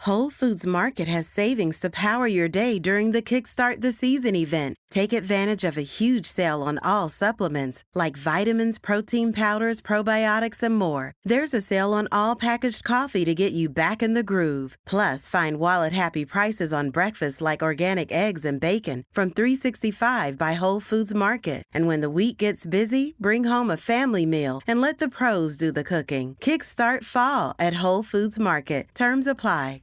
Whole Foods Market has savings to power your day during the Kickstart the Season event. Take advantage of a huge sale on all supplements like vitamins, protein powders, probiotics, and more. There's a sale on all packaged coffee to get you back in the groove. Plus, find wallet-happy prices on breakfast like organic eggs and bacon from $3.65 by Whole Foods Market. And when the week gets busy, bring home a family meal and let the pros do the cooking. Kickstart fall at Whole Foods Market. Terms apply.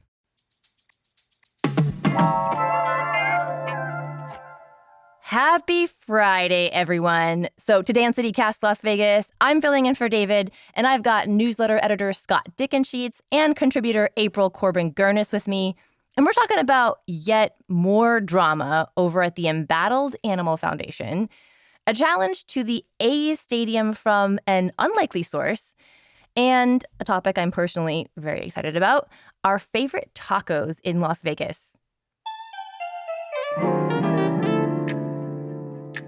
Happy Friday, everyone. So today on CityCast Las Vegas, I'm filling in for David, and I've got newsletter editor Scott Dickensheets and contributor April Corbin-Gurnis with me. And we're talking about yet more drama over at the Embattled Animal Foundation, a challenge to the A's stadium from an unlikely source, and a topic I'm personally very excited about, our favorite tacos in Las Vegas.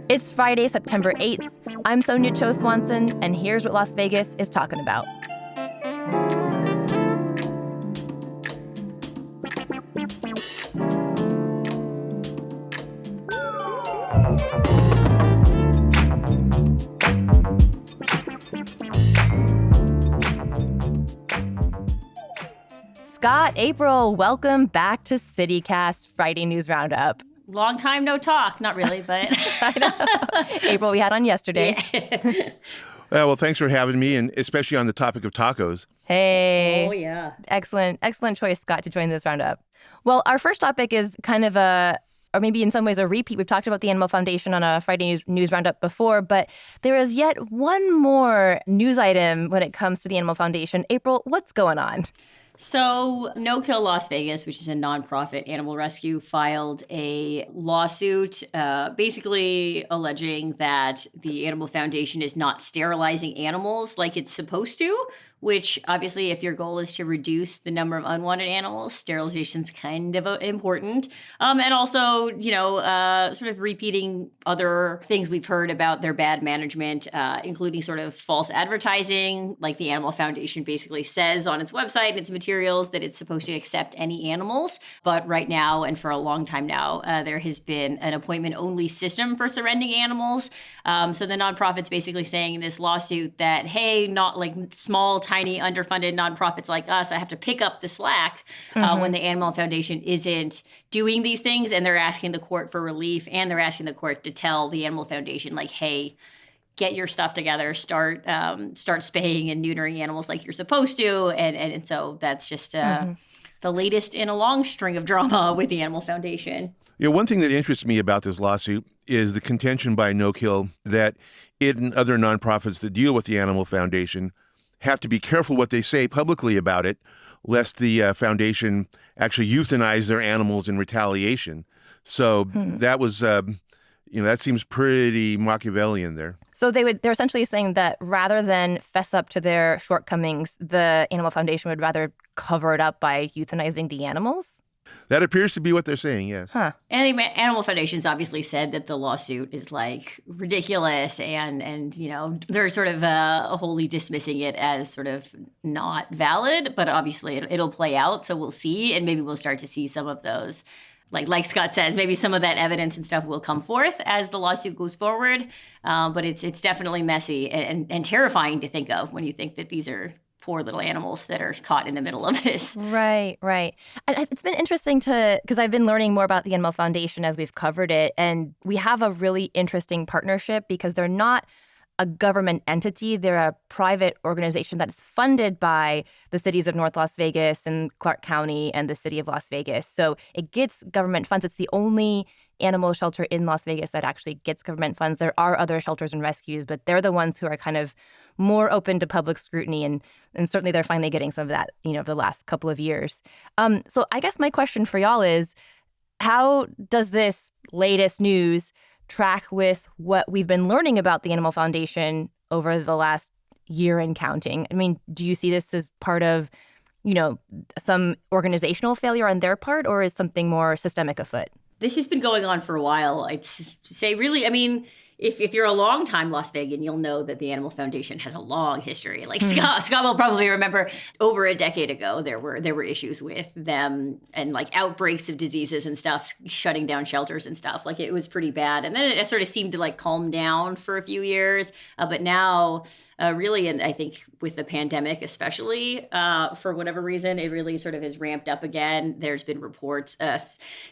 It's Friday, September 8th. I'm Sonia Cho Swanson, and here's what Las Vegas is talking about. Scott, April, welcome back to CityCast Friday News Roundup. Long time no talk. Not really, but... April, we had on yesterday. Yeah. Well, thanks for having me, and especially on the topic of tacos. Hey. Oh, yeah. Excellent choice, Scott, to join this roundup. Well, our first topic is kind of or maybe in some ways a repeat. We've talked about the Animal Foundation on a Friday news roundup before, but there is yet one more news item when it comes to the Animal Foundation. April, what's going on? So No Kill Las Vegas, which is a nonprofit animal rescue, filed a lawsuit basically alleging that the Animal Foundation is not sterilizing animals like it's supposed to, which obviously if your goal is to reduce the number of unwanted animals, sterilization's kind of important. And also, sort of repeating other things we've heard about their bad management, including sort of false advertising, like the Animal Foundation basically says on its website and its materials that it's supposed to accept any animals. But right now, and for a long time now, there has been an appointment-only system for surrendering animals. So the nonprofit's basically saying in this lawsuit that, hey, not like small, tiny, underfunded nonprofits like us, I have to pick up the slack when the Animal Foundation isn't doing these things, and they're asking the court for relief, and they're asking the court to tell the Animal Foundation, like, hey, get your stuff together, start spaying and neutering animals like you're supposed to, and so that's just the latest in a long string of drama with the Animal Foundation. One thing that interests me about this lawsuit is the contention by No Kill that it and other nonprofits that deal with the Animal Foundation have to be careful what they say publicly about it, lest the foundation actually euthanize their animals in retaliation. So that was, that seems pretty Machiavellian there. So they're essentially saying that rather than fess up to their shortcomings, the Animal Foundation would rather cover it up by euthanizing the animals? That appears to be what they're saying, yes. Huh. And the Animal Foundation's obviously said that the lawsuit is like ridiculous and they're sort of wholly dismissing it as sort of not valid, but obviously it'll play out, so we'll see, and maybe we'll start to see some of those. Like Scott says, maybe some of that evidence and stuff will come forth as the lawsuit goes forward, but it's definitely messy and terrifying to think of when you think that these are poor little animals that are caught in the middle of this. Right. And it's been interesting because I've been learning more about the Animal Foundation as we've covered it. And we have a really interesting partnership because they're not a government entity. They're a private organization that is funded by the cities of North Las Vegas and Clark County and the city of Las Vegas. So it gets government funds. It's the only animal shelter in Las Vegas that actually gets government funds. There are other shelters and rescues, but they're the ones who are kind of more open to public scrutiny, and certainly they're finally getting some of that, the last couple of years. So I guess my question for y'all is, how does this latest news track with what we've been learning about the Animal Foundation over the last year and counting? I mean, do you see this as part of, some organizational failure on their part, or is something more systemic afoot? This has been going on for a while. I'd say really, if you're a longtime Las Vegan, you'll know that the Animal Foundation has a long history. Like Scott will probably remember over a decade ago, there were issues with them and like outbreaks of diseases and stuff, shutting down shelters and stuff. Like it was pretty bad. And then it sort of seemed to like calm down for a few years. But now really, and I think with the pandemic especially, for whatever reason, it really sort of has ramped up again. There's been reports.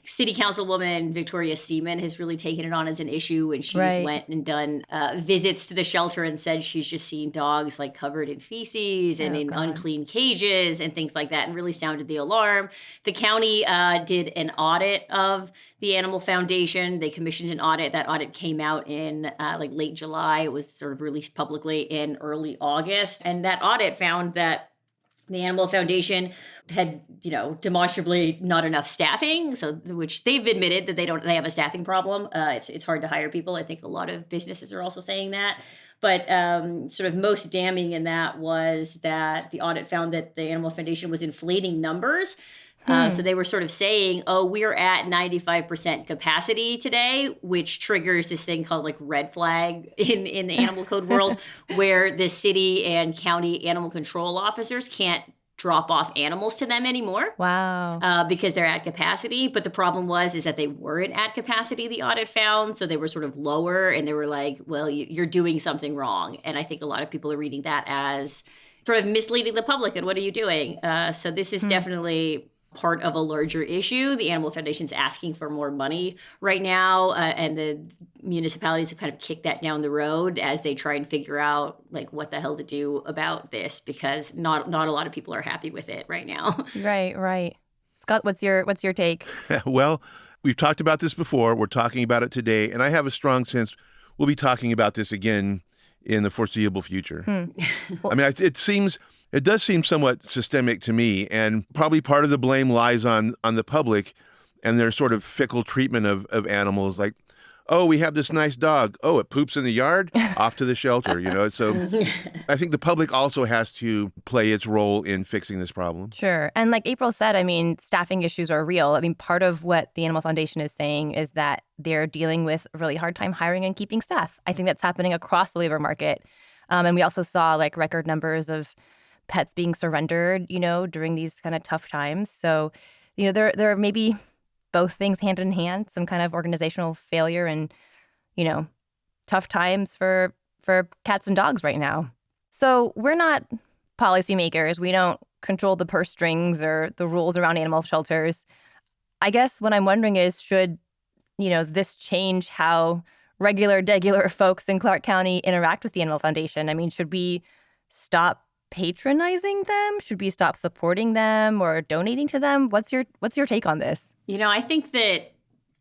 City Councilwoman Victoria Seaman has really taken it on as an issue, and she's went and done visits to the shelter and said she's just seen dogs like covered in feces and in unclean cages and things like that, and really sounded the alarm. The county did an audit of the Animal Foundation. They commissioned an audit. That audit came out in like late July. It was sort of released publicly in early August. And that audit found that the Animal Foundation had, demonstrably not enough staffing. So, which they've admitted that they have a staffing problem. It's hard to hire people. I think a lot of businesses are also saying that. But sort of most damning in that was that the audit found that the Animal Foundation was inflating numbers. So they were sort of saying, we're at 95% capacity today, which triggers this thing called like red flag in the animal code world, where the city and county animal control officers can't drop off animals to them anymore. Wow. Because they're at capacity. But the problem is that they weren't at capacity, the audit found. So they were sort of lower, and they were like, well, you're doing something wrong. And I think a lot of people are reading that as sort of misleading the public. And what are you doing? So this is definitely part of a larger issue. The Animal Foundation's asking for more money right now, and the municipalities have kind of kicked that down the road as they try and figure out like what the hell to do about this, because not a lot of people are happy with it right now. Right. Scott, what's your take? Well, we've talked about this before. We're talking about it today, and I have a strong sense we'll be talking about this again in the foreseeable future. I mean, it does seem somewhat systemic to me, and probably part of the blame lies on the public and their sort of fickle treatment of animals. Like, oh, we have this nice dog. Oh, it poops in the yard? Off to the shelter, So I think the public also has to play its role in fixing this problem. Sure. And like April said, I mean, staffing issues are real. I mean, part of what the Animal Foundation is saying is that they're dealing with a really hard time hiring and keeping staff. I think that's happening across the labor market. And we also saw like record numbers of pets being surrendered, during these kind of tough times. So, there are maybe both things hand in hand, some kind of organizational failure and, tough times for cats and dogs right now. So we're not policymakers. We don't control the purse strings or the rules around animal shelters. I guess what I'm wondering is, should, this change how degular folks in Clark County interact with the Animal Foundation? I mean, should we stop patronizing them? Should we stop supporting them or donating to them? What's your take on this? I think that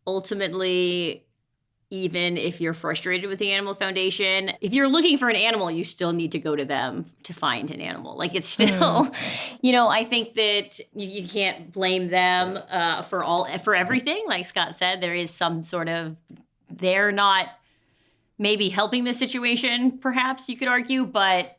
ultimately, even if you're frustrated with the Animal Foundation, if you're looking for an animal, you still need to go to them to find an animal. Like it's still, I think that you can't blame them for everything. Like Scott said, there is some sort of, they're not maybe helping the situation, perhaps you could argue, but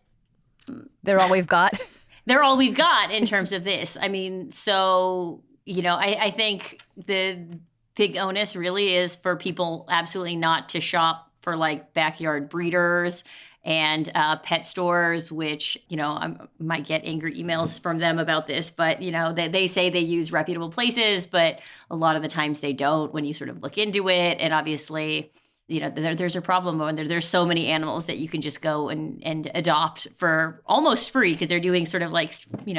they're all we've got. They're all we've got in terms of this. I mean, so, I think the big onus really is for people absolutely not to shop for like backyard breeders and pet stores, which, I might get angry emails from them about this, but, they say they use reputable places, but a lot of the times they don't when you sort of look into it. And obviously, there's a problem when there's so many animals that you can just go and adopt for almost free, because they're doing sort of like,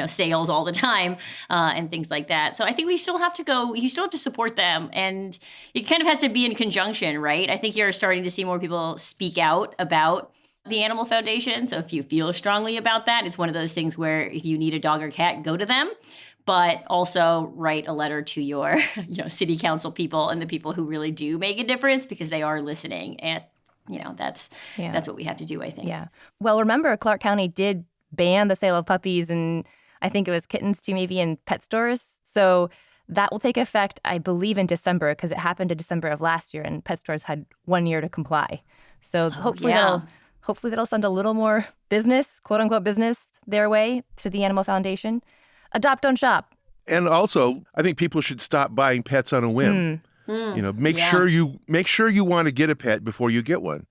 sales all the time and things like that. So I think you still have to support them. And it kind of has to be in conjunction, right? I think you're starting to see more people speak out about the Animal Foundation. So if you feel strongly about that, it's one of those things where if you need a dog or cat, go to them. But also write a letter to your, city council people and the people who really do make a difference, because they are listening. And, that's what we have to do, I think. Yeah. Well, remember, Clark County did ban the sale of puppies, and I think it was kittens too, maybe in pet stores. So that will take effect, I believe, in December, because it happened in December of last year, and pet stores had 1 year to comply. So hopefully that'll send a little more business, quote unquote business, their way to the Animal Foundation. Adopt, don't shop. And also, I think people should stop buying pets on a whim. Make sure you want to get a pet before you get one.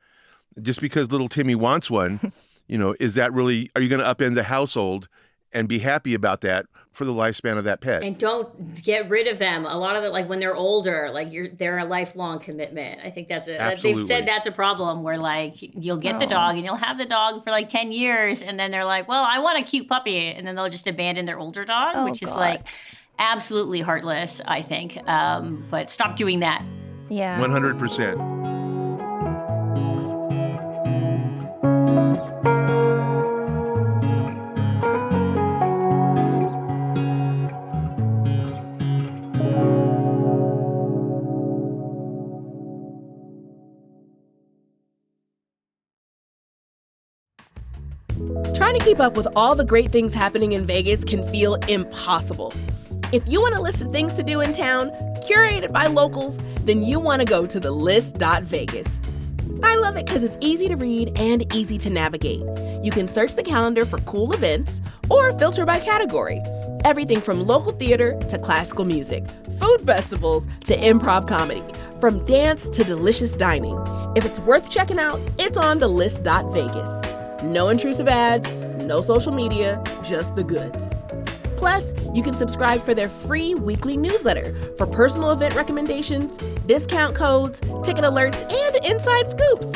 Just because little Timmy wants one, is that really, are you going to upend the household and be happy about that for the lifespan of that pet? And don't get rid of them. A lot of it, like when they're older, like they're a lifelong commitment. I think Absolutely. they've said that's a problem where like you'll get the dog and you'll have the dog for like 10 years. And then they're like, well, I want a cute puppy. And then they'll just abandon their older dog, which is like absolutely heartless, I think. But stop doing that. Yeah. 100%. Trying to keep up with all the great things happening in Vegas can feel impossible. If you want a list of things to do in town, curated by locals, then you want to go to thelist.vegas. I love it because it's easy to read and easy to navigate. You can search the calendar for cool events or filter by category. Everything from local theater to classical music, food festivals to improv comedy, from dance to delicious dining. If it's worth checking out, it's on thelist.vegas. No intrusive ads, no social media, just the goods. Plus, you can subscribe for their free weekly newsletter for personal event recommendations, discount codes, ticket alerts, and inside scoops.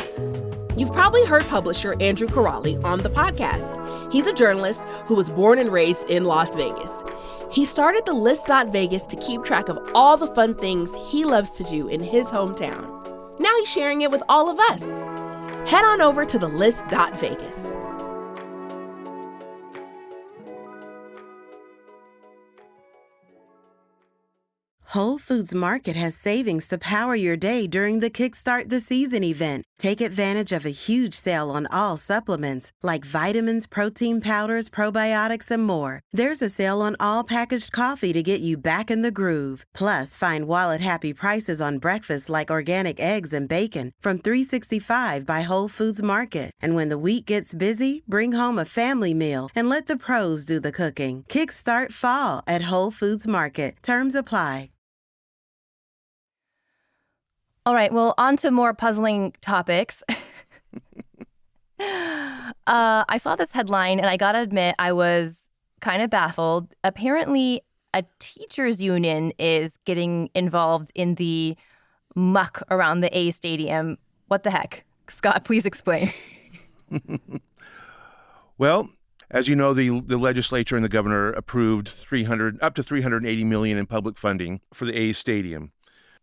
You've probably heard publisher Andrew Carali on the podcast. He's a journalist who was born and raised in Las Vegas. He started the List.Vegas to keep track of all the fun things he loves to do in his hometown. Now he's sharing it with all of us. Head on over to thelist.vegas. Whole Foods Market has savings to power your day during the Kickstart the Season event. Take advantage of a huge sale on all supplements like vitamins, protein powders, probiotics, and more. There's a sale on all packaged coffee to get you back in the groove. Plus, find wallet-happy prices on breakfast like organic eggs and bacon from $3.65 by Whole Foods Market. And when the week gets busy, bring home a family meal and let the pros do the cooking. Kickstart fall at Whole Foods Market. Terms apply. All right, well, on to more puzzling topics. I saw this headline, and I gotta admit, I was kind of baffled. Apparently, a teachers' union is getting involved in the muck around the A's stadium. What the heck? Scott, please explain. Well, as you know, the legislature and the governor approved up to $380 million in public funding for the A's stadium.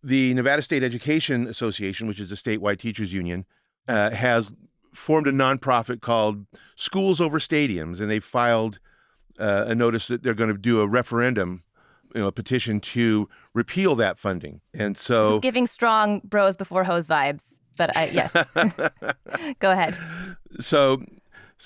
The Nevada State Education Association, which is a statewide teachers union, has formed a nonprofit called Schools Over Stadiums, and they filed a notice that they're going to do a referendum, a petition to repeal that funding. And so, this is giving strong bros before hose vibes, but yes, go ahead. So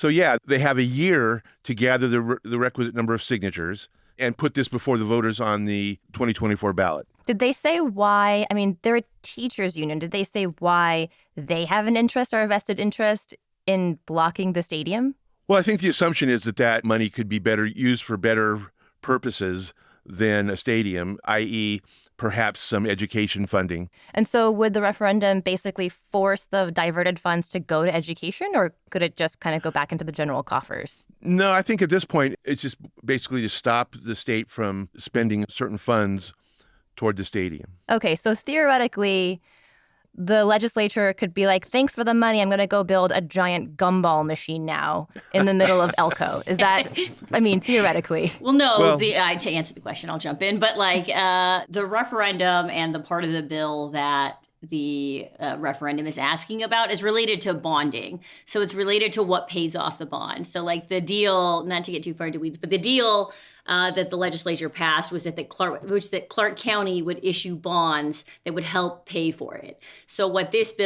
yeah, they have a year to gather the requisite number of signatures and put this before the voters on the 2024 ballot. Did they say why? I mean, they're a teachers union. Did they say why they have an interest or a vested interest in blocking the stadium? Well, I think the assumption is that money could be better used for better purposes than a stadium, i.e., perhaps some education funding. And so would the referendum basically force the diverted funds to go to education, or could it just kind of go back into the general coffers? No, I think at this point, it's just basically to stop the state from spending certain funds toward the stadium. Okay, so theoretically, the legislature could be like, thanks for the money, I'm going to go build a giant gumball machine now in the middle of Elko. Is that, I mean, theoretically. Well, no, to answer the question, I'll jump in. But like the referendum and the part of the bill that the referendum is asking about is related to bonding. So it's related to what pays off the bond. So like the deal, not to get too far into weeds, but the deal that the legislature passed was that Clark County would issue bonds that would help pay for it. So what this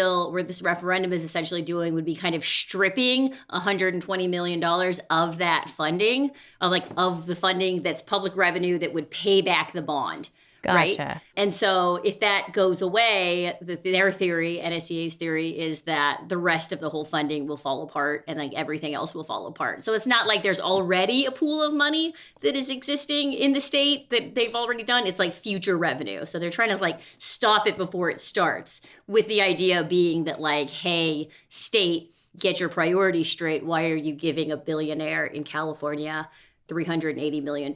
referendum is essentially doing would be kind of stripping $120 million of that funding, of the funding that's public revenue that would pay back the bond. Gotcha. Right? And so if that goes away, their theory, NSCA's theory, is that the rest of the whole funding will fall apart and like everything else will fall apart. So it's not like there's already a pool of money that is is existing in the state that they've already done. It's like future revenue. So they're trying to like stop it before it starts, with the idea being that like, hey, state, get your priorities straight. Why are you giving a billionaire in California $380 million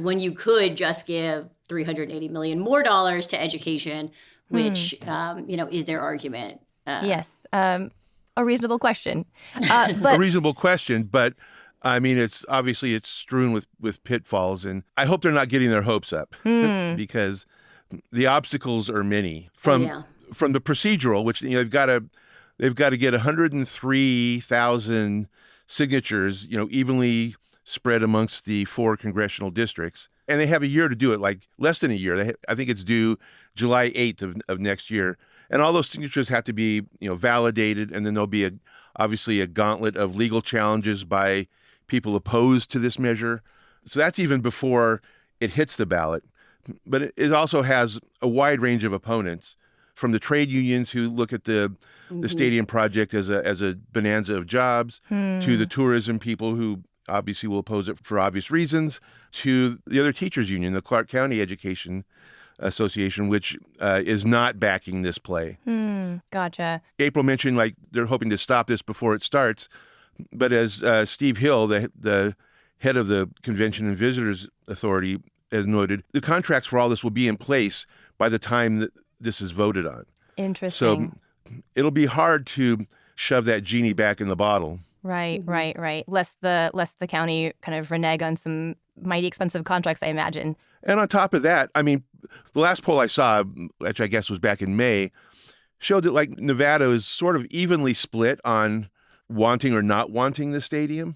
when you could just give $380 million more dollars to education, which, is their argument. Yes. A reasonable question. But A reasonable question, but I mean, it's strewn with pitfalls, and I hope they're not getting their hopes up because the obstacles are many from the procedural, which they've got to get 103,000 signatures, evenly spread amongst the 4 congressional districts, and they have a year to do it, like less than a year. I think it's due July 8th of next year, and all those signatures have to be validated, and then there'll be obviously a gauntlet of legal challenges by people opposed to this measure. So that's even before it hits the ballot. But it also has a wide range of opponents, from the trade unions who look at the stadium project as a bonanza of jobs, to the tourism people who obviously will oppose it for obvious reasons, to the other teachers union, the Clark County Education Association, which is not backing this play. Gotcha. April mentioned like they're hoping to stop this before it starts. But as Steve Hill, the head of the Convention and Visitors Authority, has noted, the contracts for all this will be in place by the time that this is voted on. Interesting. So it'll be hard to shove that genie back in the bottle. Right. Lest the county kind of renege on some mighty expensive contracts, I imagine. And on top of that, I mean, the last poll I saw, which I guess was back in May, showed that like Nevada is sort of evenly split on wanting or not wanting the stadium.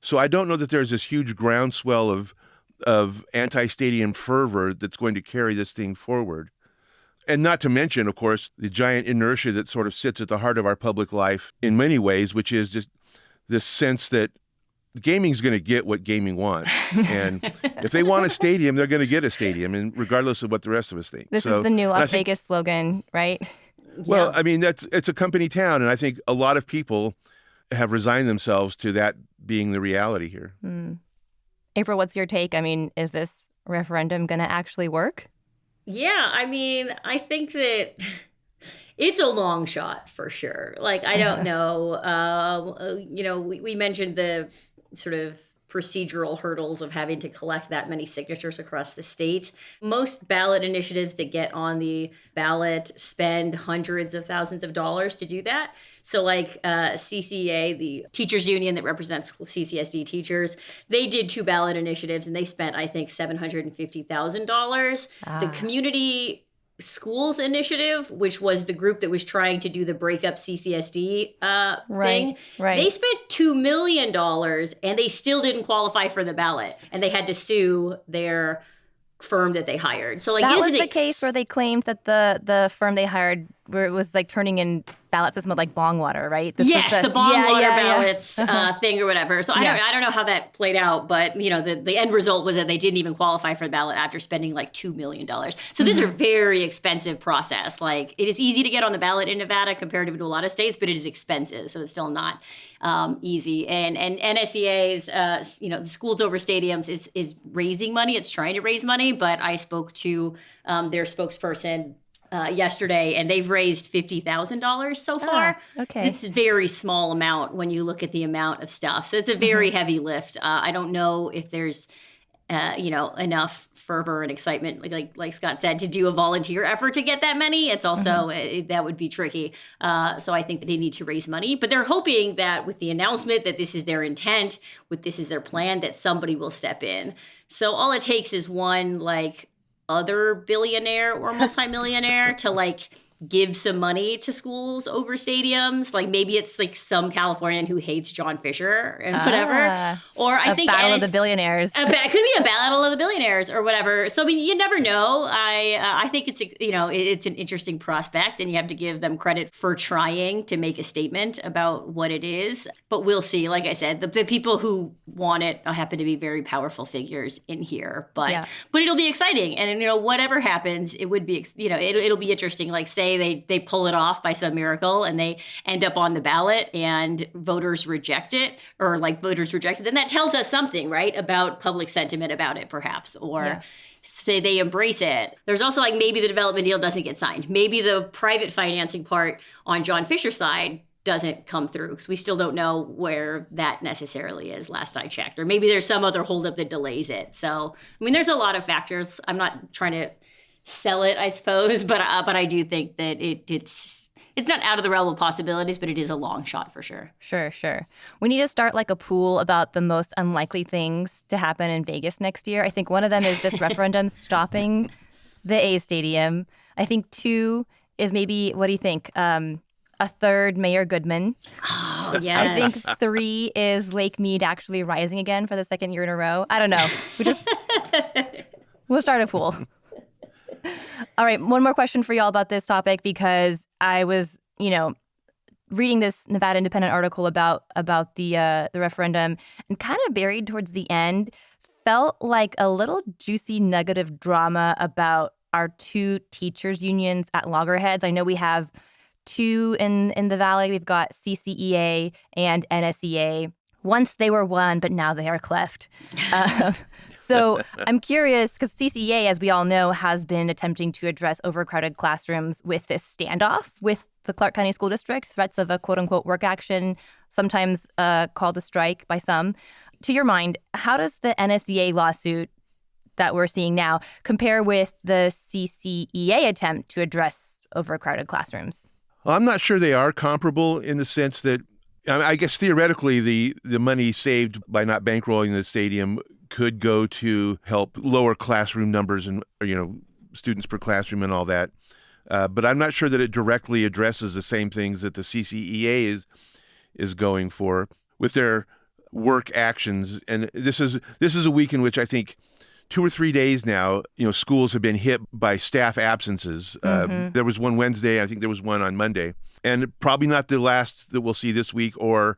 So I don't know that there's this huge groundswell of anti-stadium fervor that's going to carry this thing forward. And not to mention, of course, the giant inertia that sort of sits at the heart of our public life in many ways, which is just this sense that gaming's going to get what gaming wants. And if they want a stadium, they're going to get a stadium, and regardless of what the rest of us think. This is the new Las Vegas slogan, right? Well, I mean, it's a company town, and I think a lot of people have resigned themselves to that being the reality here. April, what's your take? I mean, is this referendum going to actually work? Yeah, I mean, I think that it's a long shot for sure. Like, I don't know. We mentioned the sort of procedural hurdles of having to collect that many signatures across the state. Most ballot initiatives that get on the ballot spend hundreds of thousands of dollars to do that. So like CCA, the teachers union that represents CCSD teachers, they did 2 ballot initiatives and they spent, I think, $750,000. The community schools initiative, which was the group that was trying to do the breakup CCSD thing, they spent $2 million and they still didn't qualify for the ballot, and they had to sue their firm that they hired. So like that was the case where they claimed that the firm they hired, where it was like turning in ballots that smelled like bong water, right? The bong water ballots thing or whatever. So I don't know how that played out, but the end result was that they didn't even qualify for the ballot after spending like $2 million. So this is a very expensive process. Like, it is easy to get on the ballot in Nevada compared to a lot of states, but it is expensive. So it's still not easy. And NSEA's, the Schools Over Stadiums is raising money. It's trying to raise money, but I spoke to their spokesperson yesterday, and they've raised $50,000 so far. Okay. It's a very small amount when you look at the amount of stuff. So it's a very heavy lift. I don't know if there's, enough fervor and excitement, like Scott said, to do a volunteer effort to get that many. It's also, that would be tricky. So I think that they need to raise money, but they're hoping that with the announcement that this is their intent, this is their plan, that somebody will step in. So all it takes is one, other billionaire or multimillionaire to give some money to Schools Over Stadiums. Like, maybe it's some Californian who hates John Fisher and whatever. Or I think battle of the billionaires. It could be a battle of the billionaires or whatever. So I mean, you never know. I think it's it's an interesting prospect, and you have to give them credit for trying to make a statement about what it is. But we'll see. Like I said, the people who want it happen to be very powerful figures in here. But it'll be exciting, and whatever happens, it would be it'll be interesting. Like, say say they pull it off by some miracle and they end up on the ballot and voters reject it, or like voters reject it, then that tells us something, right, about public sentiment about it, perhaps, or say they embrace it. There's also like maybe the development deal doesn't get signed. Maybe the private financing part on John Fisher's side doesn't come through because we still don't know where that necessarily is, last I checked. Or maybe there's some other holdup that delays it. So, I mean, there's a lot of factors. I'm not trying to sell it, I suppose, but I do think that it's not out of the realm of possibilities, but it is a long shot for sure. Sure. We need to start like a pool about the most unlikely things to happen in Vegas next year. I think one of them is this referendum stopping the A's stadium. I think 2 is maybe, what do you think? A 3rd, Mayor Goodman. Oh, yes. I think 3 is Lake Mead actually rising again for the 2nd year in a row. I don't know. We'll start a pool. All right, one more question for y'all about this topic, because I was, reading this Nevada Independent article about the referendum, and kind of buried towards the end felt like a little juicy nugget of drama about our 2 teachers unions at loggerheads. I know we have 2 in the Valley. We've got CCEA and NSEA. Once they were one, but now they are cleft. So I'm curious, because CCEA, as we all know, has been attempting to address overcrowded classrooms with this standoff with the Clark County School District, threats of a quote-unquote work action, sometimes called a strike by some. To your mind, how does the NSEA lawsuit that we're seeing now compare with the CCEA attempt to address overcrowded classrooms? Well, I'm not sure they are comparable in the sense that, I guess theoretically, the money saved by not bankrolling the stadium could go to help lower classroom numbers and, students per classroom and all that. But I'm not sure that it directly addresses the same things that the CCEA is going for with their work actions. And this is a week in which I think 2 or 3 days now, schools have been hit by staff absences. There was one Wednesday. I think there was one on Monday. And probably not the last that we'll see this week or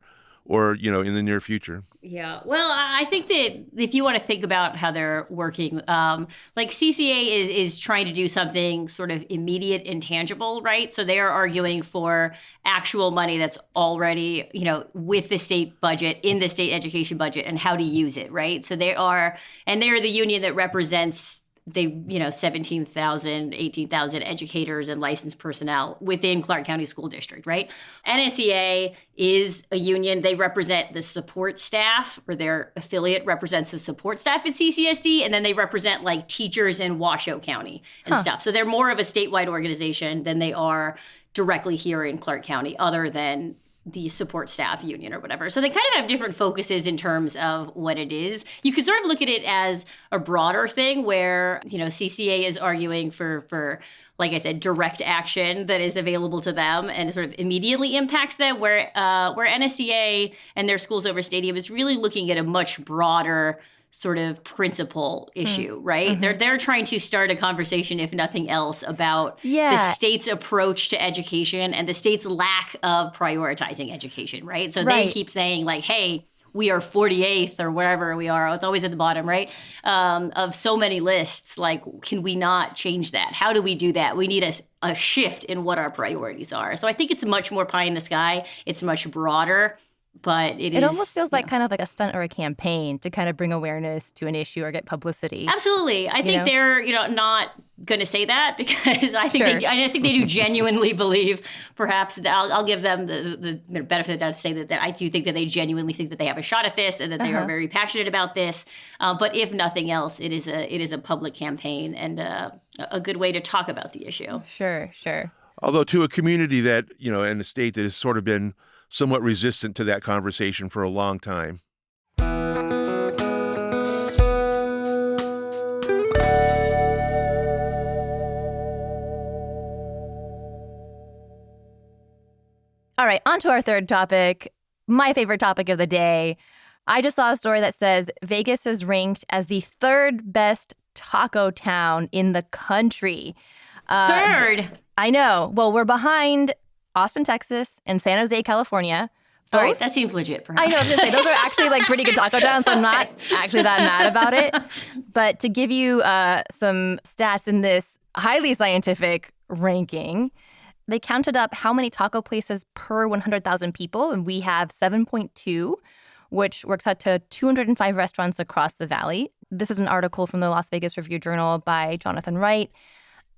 in the near future. Yeah. Well, I think that if you want to think about how they're working, like CCA is trying to do something sort of immediate and tangible, right? So they are arguing for actual money that's already, with the state budget, in the state education budget, and how to use it, right? So they're the union that represents 17,000, 18,000 educators and licensed personnel within Clark County School District, right? NSEA is a union. They represent the support staff, or their affiliate represents the support staff at CCSD, and then they represent like teachers in Washoe County and stuff. So they're more of a statewide organization than they are directly here in Clark County, other than the support staff union or whatever. So they kind of have different focuses in terms of what it is. You could sort of look at it as a broader thing where, CCA is arguing for, like I said, direct action that is available to them and sort of immediately impacts them, where NSEA and their Schools Over Stadium is really looking at a much broader sort of principle issue, right? Mm-hmm. They're trying to start a conversation, if nothing else, about the state's approach to education and the state's lack of prioritizing education, right? So they keep saying like, hey, we are 48th or wherever we are. It's always at the bottom, right? Of so many lists. Like, can we not change that? How do we do that? We need a shift in what our priorities are. So I think it's much more pie in the sky. It's much broader. But it almost feels like kind of like a stunt or a campaign to kind of bring awareness to an issue or get publicity. Absolutely. I think they're, not going to say that, because I think they do genuinely believe, perhaps, I'll give them the benefit of the doubt to say that I do think that they genuinely think that they have a shot at this and that they are very passionate about this. But if nothing else, it is a public campaign and a good way to talk about the issue. Sure. Although to a community that, and a state that has sort of been somewhat resistant to that conversation for a long time. All right, on to our third topic, my favorite topic of the day. I just saw a story that says Vegas is ranked as the 3rd best taco town in the country. Third? I know. Well, we're behind Austin, Texas, and San Jose, California. All right, that seems legit, perhaps. I know, I was going to say, those are actually like pretty good taco towns, so I'm not actually that mad about it. But to give you some stats in this highly scientific ranking, they counted up how many taco places per 100,000 people, and we have 7.2, which works out to 205 restaurants across the valley. This is an article from the Las Vegas Review-Journal by Jonathan Wright.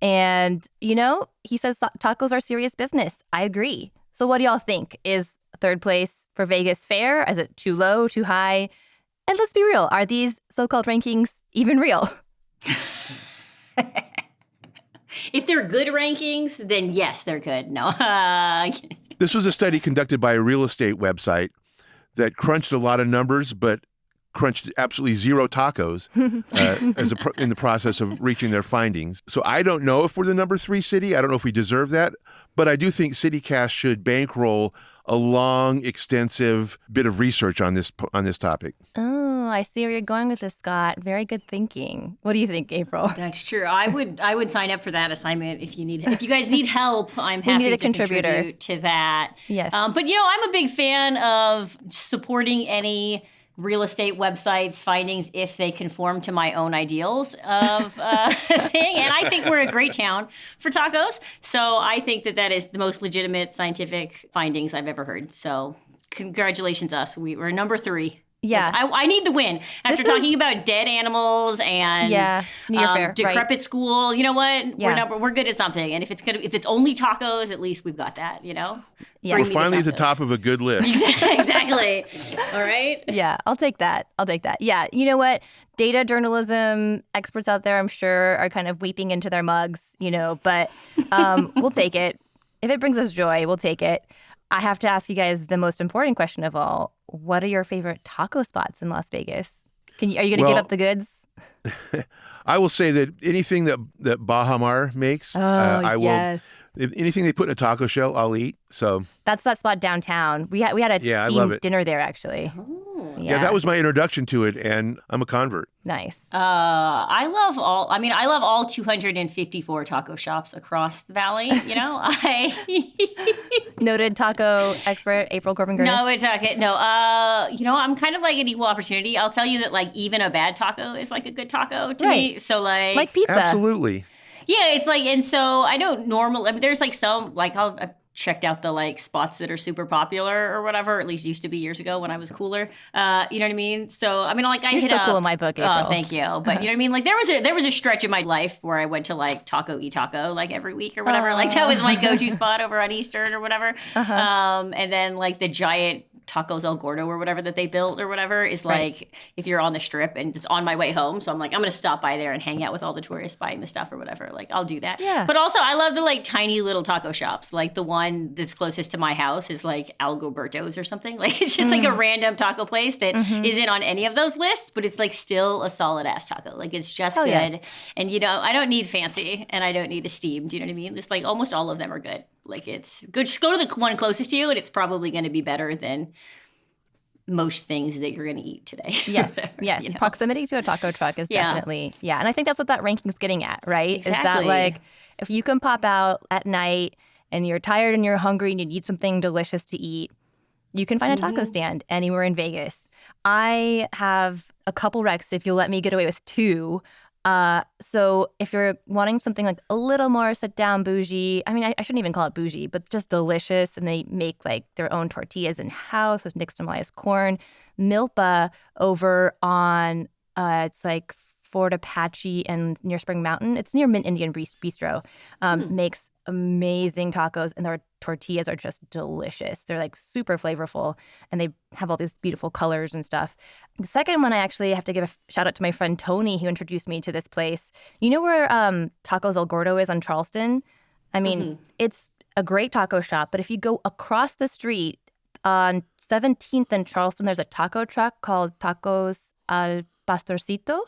And, he says tacos are serious business. I agree. So what do y'all think? Is third place for Vegas fair? Is it too low, too high? And let's be real, are these so-called rankings even real? If they're good rankings, then yes, they're good. No. This was a study conducted by a real estate website that crunched a lot of numbers, but crunched absolutely zero tacos in the process of reaching their findings. So I don't know if we're the number 3 city. I don't know if we deserve that. But I do think CityCast should bankroll a long, extensive bit of research on this topic. Oh, I see where you're going with this, Scott. Very good thinking. What do you think, April? That's true. I would sign up for that assignment if you guys need help. I'm happy to contribute to that. Yes. But I'm a big fan of supporting any real estate websites' findings if they conform to my own ideals of thing. And I think we're a great town for tacos. So I think that is the most legitimate scientific findings I've ever heard. So congratulations, us. We're number 3. Yeah. I need the win. After talking about dead animals and decrepit school, you know what? Yeah. We're good at something. And if it's only tacos, at least we've got that, Yeah. We're finally at the top of a good list. Exactly. All right. Yeah, I'll take that. Yeah, you know what? Data journalism experts out there, I'm sure, are kind of weeping into their mugs, but we'll take it. If it brings us joy, we'll take it. I have to ask you guys the most important question of all. What are your favorite taco spots in Las Vegas? Are you going to give up the goods? I will say that anything that Baja Mar makes, I will. If anything they put in a taco shell, I'll eat. So that's that spot downtown. We had a team dinner there, actually. Oh. Yeah, that was my introduction to it, and I'm a convert. Nice. I love all 254 taco shops across the valley. Noted taco expert April Corbin-Gurnis. I'm kind of like an equal opportunity. I'll tell you that even a bad taco is like a good taco to me. So like pizza. Absolutely. Yeah, it's and so I know there's some I've checked out the spots that are super popular or whatever, or at least used to be years ago when I was cooler. You know what I mean? So I You're still cool in my book, April. Oh, thank you. But you know what I mean? There was a stretch in my life where I went to Taco E Taco every week or whatever. That was my go-to spot over on Eastern or whatever. And then the giant Tacos El Gordo or whatever that they built or whatever is if you're on the Strip and it's on my way home. So I'm I'm going to stop by there and hang out with all the tourists buying the stuff or whatever. I'll do that. Yeah. But also I love the tiny little taco shops. The one that's closest to my house is Algoberto's or something. It's just a random taco place that isn't on any of those lists, but it's still a solid ass taco. It's just good. Yes. And I don't need fancy and I don't need esteemed. You know what I mean? Just almost all of them are good. It's good. Just go to the one closest to you, and it's probably going to be better than most things that you're going to eat today. Yes, yes. Proximity to a taco truck is definitely, and I think that's what that ranking's getting at, right? Exactly. Is that if you can pop out at night and you're tired and you're hungry and you need something delicious to eat, you can find a taco stand anywhere in Vegas. I have a couple recs if you'll let me get away with 2. So if you're wanting something a little more sit down bougie, I shouldn't even call it bougie, but just delicious, and they make their own tortillas in house with nixtamalized corn. Milpa over on it's Fort Apache and near Spring Mountain. It's near Mint Indian Bistro. Makes amazing tacos, and their tortillas are just delicious. They're super flavorful, and they have all these beautiful colors and stuff. The second one, I actually have to give a shout out to my friend Tony, who introduced me to this place. You know where Tacos El Gordo is on Charleston? It's a great taco shop, but if you go across the street on 17th and Charleston, there's a taco truck called Tacos Al Pastorcito.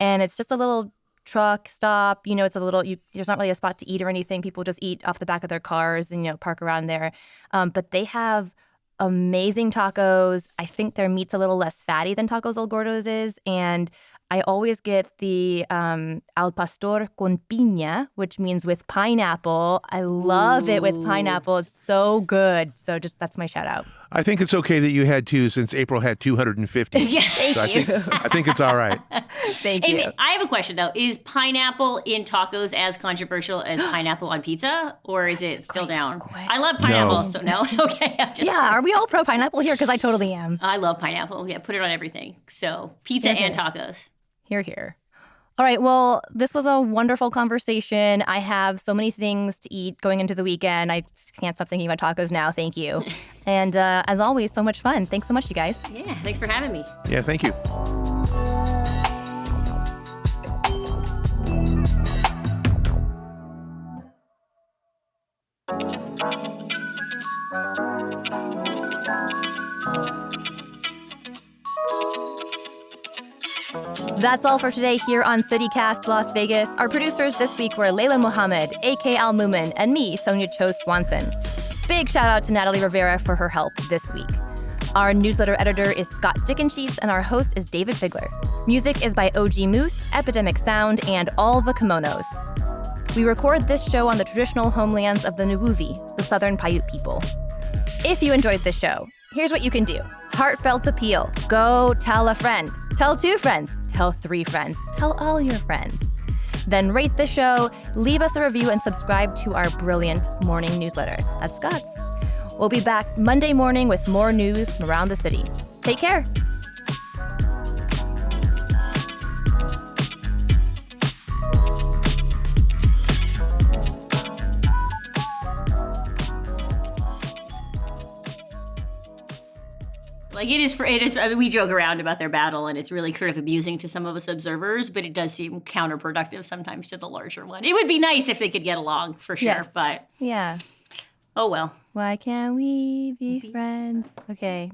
And it's just a little truck stop. It's a little, there's not really a spot to eat or anything. People just eat off the back of their cars and, park around there. But they have amazing tacos. I think their meat's a little less fatty than Tacos El Gordo's is. And I always get the al pastor con piña, which means with pineapple. I love it with pineapple. It's so good. So that's my shout out. I think it's okay that you had 2 since April had 250. Yeah. So I think it's all right. Thank you. And I have a question, though. Is pineapple in tacos as controversial as pineapple on pizza, or is it still down? I love pineapple, No. so no. Okay. Yeah, are we all pro pineapple here? Because I totally am. I love pineapple. Yeah, put it on everything. So pizza and tacos. Here, here. All right, well, this was a wonderful conversation. I have so many things to eat going into the weekend. I just can't stop thinking about tacos now. Thank you. And as always, so much fun. Thanks so much, you guys. Yeah, thanks for having me. Yeah, thank you. That's all for today here on CityCast Las Vegas. Our producers this week were Layla Muhammad, A.K. Al-Mumin, and me, Sonia Cho Swanson. Big shout out to Natalie Rivera for her help this week. Our newsletter editor is Scott Dickensheets, and our host is David Figler. Music is by OG Moose, Epidemic Sound, and All the Kimonos. We record this show on the traditional homelands of the Nuwuvi, the Southern Paiute people. If you enjoyed this show, here's what you can do. Heartfelt appeal. Go tell a friend. Tell 2 friends. Tell 3 friends. Tell all your friends. Then rate the show, leave us a review, and subscribe to our brilliant morning newsletter. That's Scott's. We'll be back Monday morning with more news from around the city. Take care. Like it is. I mean, we joke around about their battle, and it's really sort of amusing to some of us observers. But it does seem counterproductive sometimes to the larger one. It would be nice if they could get along for sure, Yes. but Yeah. oh well. Why can't we be friends? Okay.